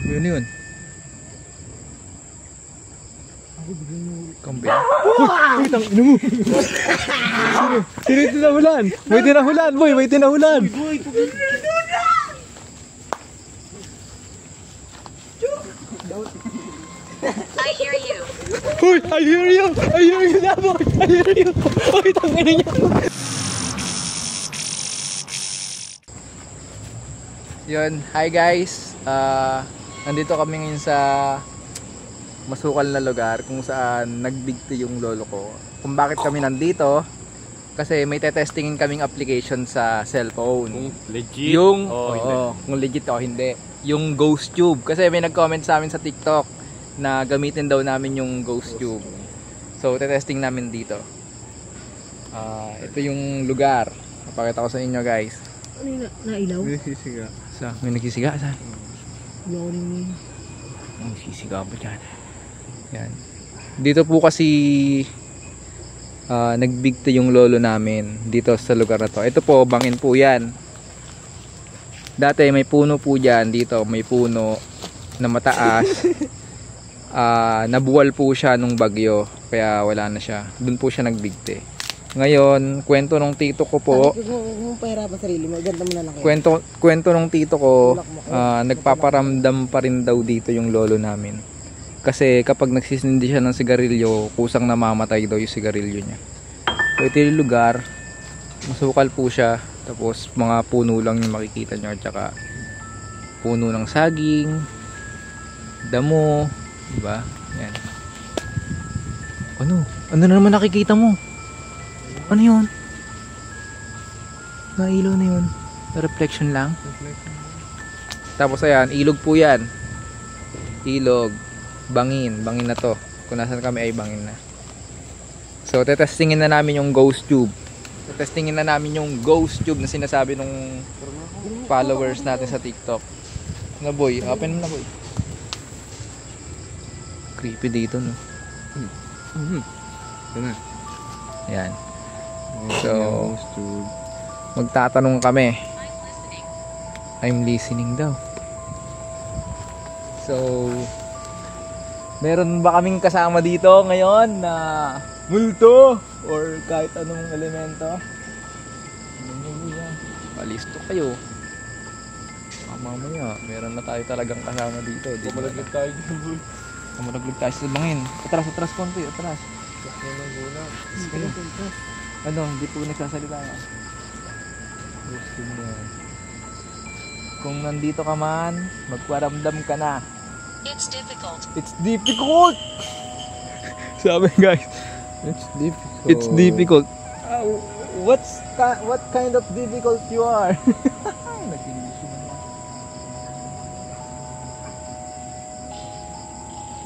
Yun yun. Kambing. Uy, tangina mo. Sino yung tinahulan? May tinahulan, boy. May tinahulan. I hear you. Uy, I hear you. I hear you na, boy. I hear you. Uy, tangina niya. Yun, hi guys. Nandito kami ngayon sa masukal na lugar kung saan nagbigti yung lolo ko. Kung bakit kami nandito, kasi may tetestingin kaming application sa cellphone. Kung legit yung, o hindi. kung legit o hindi. Yung Ghost Tube. Kasi may nag-comment sa amin sa TikTok na gamitin daw namin yung Ghost Tube. So, tetesting namin dito. Ito yung lugar. Papakita ko sa inyo guys. Ano yung nailaw? May sisiga. May nagsisiga saan? Yawning. Ang sisiga ba dyan? Yan. Dito po kasi nagbigti yung lolo namin dito sa lugar na to. Ito po, bangin po yan. Dati may puno po dyan. Dito may puno na mataas. Nabuwal po siya nung bagyo. Kaya wala na siya. Doon po siya nagbigti. Ngayon, kwento nung tito ko po. Kung pahirapan sarili mo, ganda mo na lang kayo. Kwento nung tito ko, nagpaparamdam pa rin daw dito yung lolo namin. Kasi kapag nagsisindi siya ng sigarilyo, kusang namamatay daw yung sigarilyo niya. So ito yung lugar, masukal po siya, tapos mga puno lang yung makikita nyo, at saka puno ng saging, damo, diba? Yan. Ano na naman nakikita mo? Ano yun? Nailaw na yun. Reflection lang. Tapos ayan, ilog po yan. Ilog. Bangin na to. Kung nasan kami ay bangin na. So tetestingin na namin yung Ghost Tube. Tetestingin na namin yung Ghost Tube na sinasabi ng followers natin sa TikTok. Na boy, open mo na boy. Creepy dito no. Yan. So magtatanong kami. I'm listening daw. So meron ba kaming kasama dito ngayon na multo or kahit anong elemento? Palisto kayo. Mamaya, meron na tayo talagang kasama dito. Pumalaglag tayo dito, boy. Pumalaglag tayo sa bangin. Atras konti, atras. Ano, hindi po nagsasalita yan. Kung nandito ka man, magparamdam ka na. It's difficult. It's difficult. Sabi guys, It's difficult. it's difficult. What kind of difficult you are?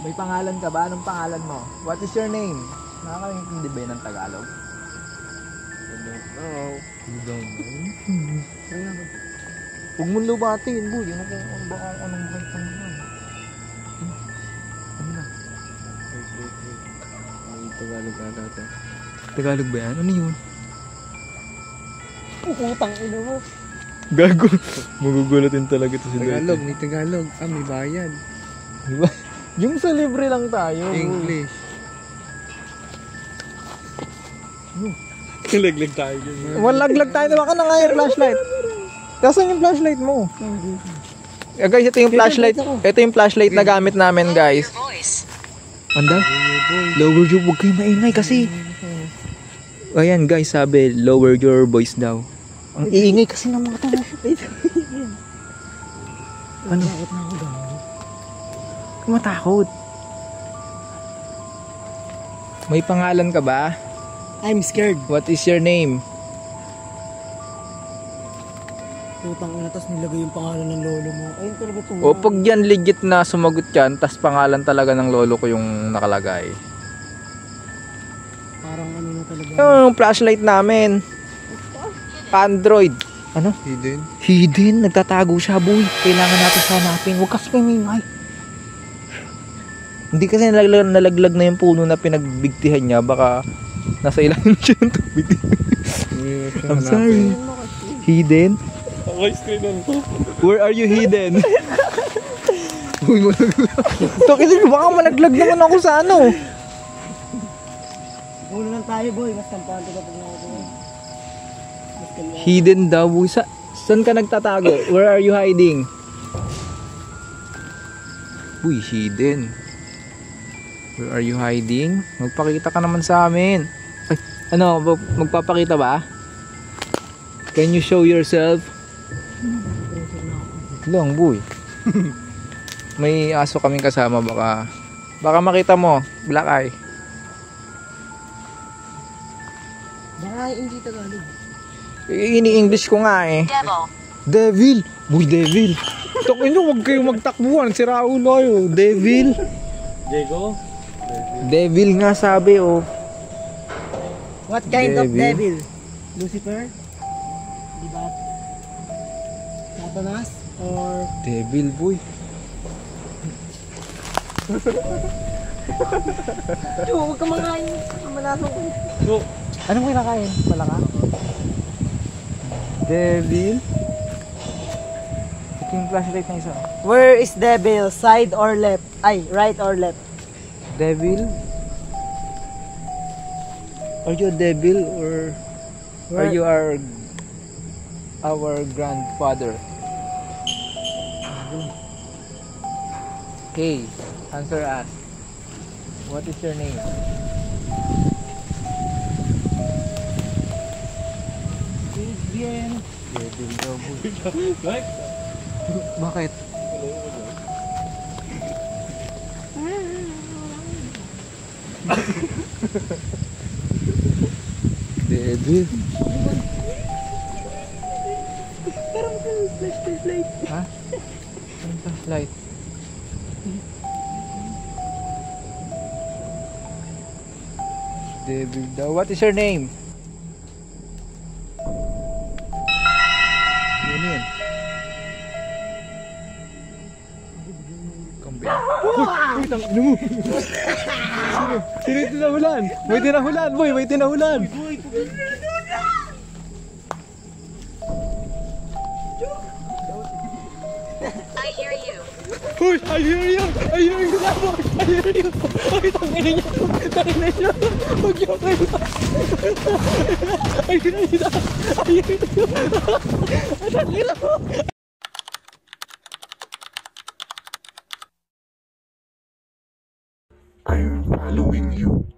May pangalan ka ba? Anong pangalan mo? What is your name? Nakakaintindi ba yun ng Tagalog? You don't know. Huwag mong lubatin, boy. Ano bang pangalan? Ano na? May Tagalog ata ito. Tagalog ba yan? Ano yun? Putang ino mo. Gago. Magugulatin talaga ito si Tagalog, may Tagalog. May bayan. Diba? Yung sa libre lang tayo. English. Laglag tayo dyan. Laglag tayo. Diba ka na nga yung flashlight? Nasaan yung flashlight mo? Guys, ito yung flashlight. Ito yung flashlight na gamit namin, guys. Your voice. Anda? Lower your... Huwag kayo maingay kasi. Ayan, guys, sabi, lower your voice daw. Ang iingay kasi ng mga tao. Ano? Matakot. May pangalan ka ba? I'm scared. What is your name? Putang ina, tas nilagay yung pangalan ng lolo mo. Ayun talaga itong... O pag yan legit na sumagot yan, tas pangalan talaga ng lolo ko yung nakalagay. Parang ano na talaga. Yung flashlight namin. Android. Ano? Hidden. Hidden. Nagtatago siya, boy. Kailangan natin hanapin. Huwag kasi kamingay. Hindi kasi nalaglag na yung puno na pinagbigtihan niya. Baka nasa ilalim siya ng tubig. I'm sorry. Hidden? Okay, screen on to. Where are you hidden? Uy, malaglag. Takin, baka malaglag naman ako sa ano. Ulo lang tayo, boy. Mas kampante ka pag nakagawa. Mas kampante. Hidden daw. Saan ka nagtatago? Where are you hiding? Uy, hidden. Where are you hiding? Magpakita ka naman sa amin. Ay, ano, magpapakita ba? Can you show yourself? Lang, boy. May aso kaming kasama, baka makita mo, black eye. Baka hindi Tagalog. Ini-English ko nga eh. Devil. Devil! Boy, devil! Takin nyo, huwag kayong magtakbuhan. Si Raulo kayo. Devil! Diego? Devil nga sabi oh. What kind of Devil? devil? Lucifer? Diba? Satanas? Or... Devil boy. Yo, huwag ka makain. Malasong ko. Ano mo kinakain? Malaka? Devil? Ito yung flashlight na isa. Where is devil? Side or left? Ay, right or left? Devil? Are you a devil or are you our grandfather? Okay, answer us. What is your name? Adrian. Devil daw boy. Bakit? Devil? Parang flashlight. Ha? Anong flashlight? Devil daw. What is your name? Yun. Kambi. Uy, tangin mo. Sino yung tinahulan? May tinahulan, boy. May tinahulan. I hear you. Uy, I hear you. I hear you. I hear you. Uy, tangin niya. Tangin niya. Huwag niyo kayo. I hear you. I hear you. Tangin mo. I am following you.